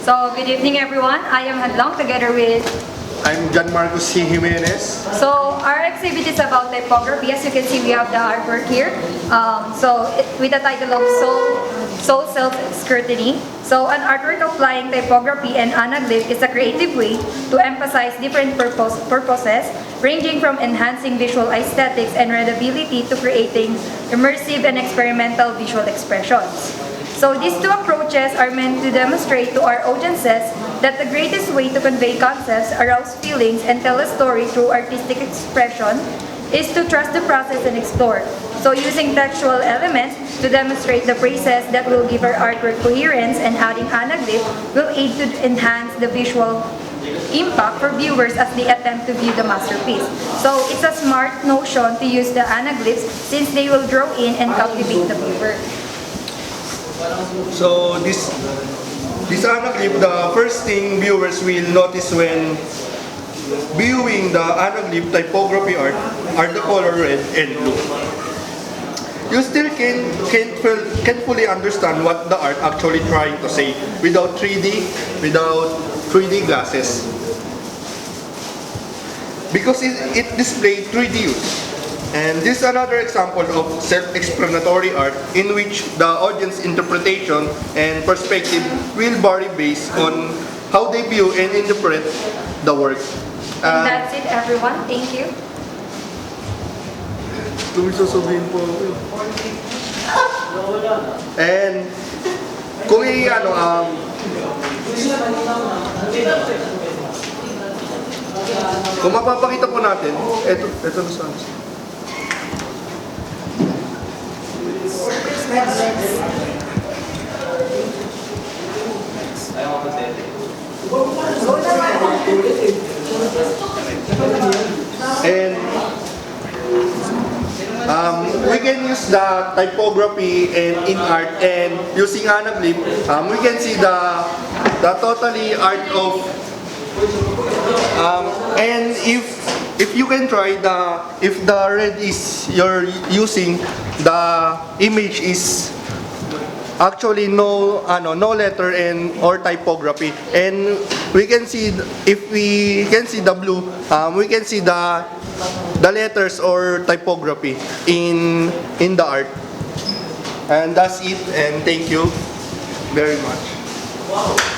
So, good evening everyone. I am Hadlong together with... I'm John Marcos C. Jimenez. So, our exhibit is about typography. As you can see, we have the artwork here. With the title of Soul Self-Scrutiny. So, an artwork applying typography and anaglyph is a creative way to emphasize different purposes, ranging from enhancing visual aesthetics and readability to creating immersive and experimental visual expressions. So these two approaches are meant to demonstrate to our audiences that the greatest way to convey concepts, arouse feelings, and tell a story through artistic expression is to trust the process and explore. So using textual elements to demonstrate the phrases that will give our artwork coherence, and adding anaglyph will aid to enhance the visual impact for viewers as they attempt to view the masterpiece. So it's a smart notion to use the anaglyphs since they will draw in and captivate the viewer. So this anaglyph, the first thing viewers will notice when viewing the anaglyph typography art are the color red and blue. You still can't fully understand what the art actually trying to say without 3D glasses. Because it displayed 3D use. And this is another example of self-explanatory art in which the audience interpretation and perspective will vary based on how they view and interpret the work. And that's it everyone. Thank you. And kung kung mapapakita po natin, ito na sa and we can use the typography and in art, and using anaglyph, we can see the totally art of and if you can try if the red is you're using, the image is actually no letter and or typography, and we can see if we can see the blue, we can see the letters or typography in the art. And that's it, and thank you very much.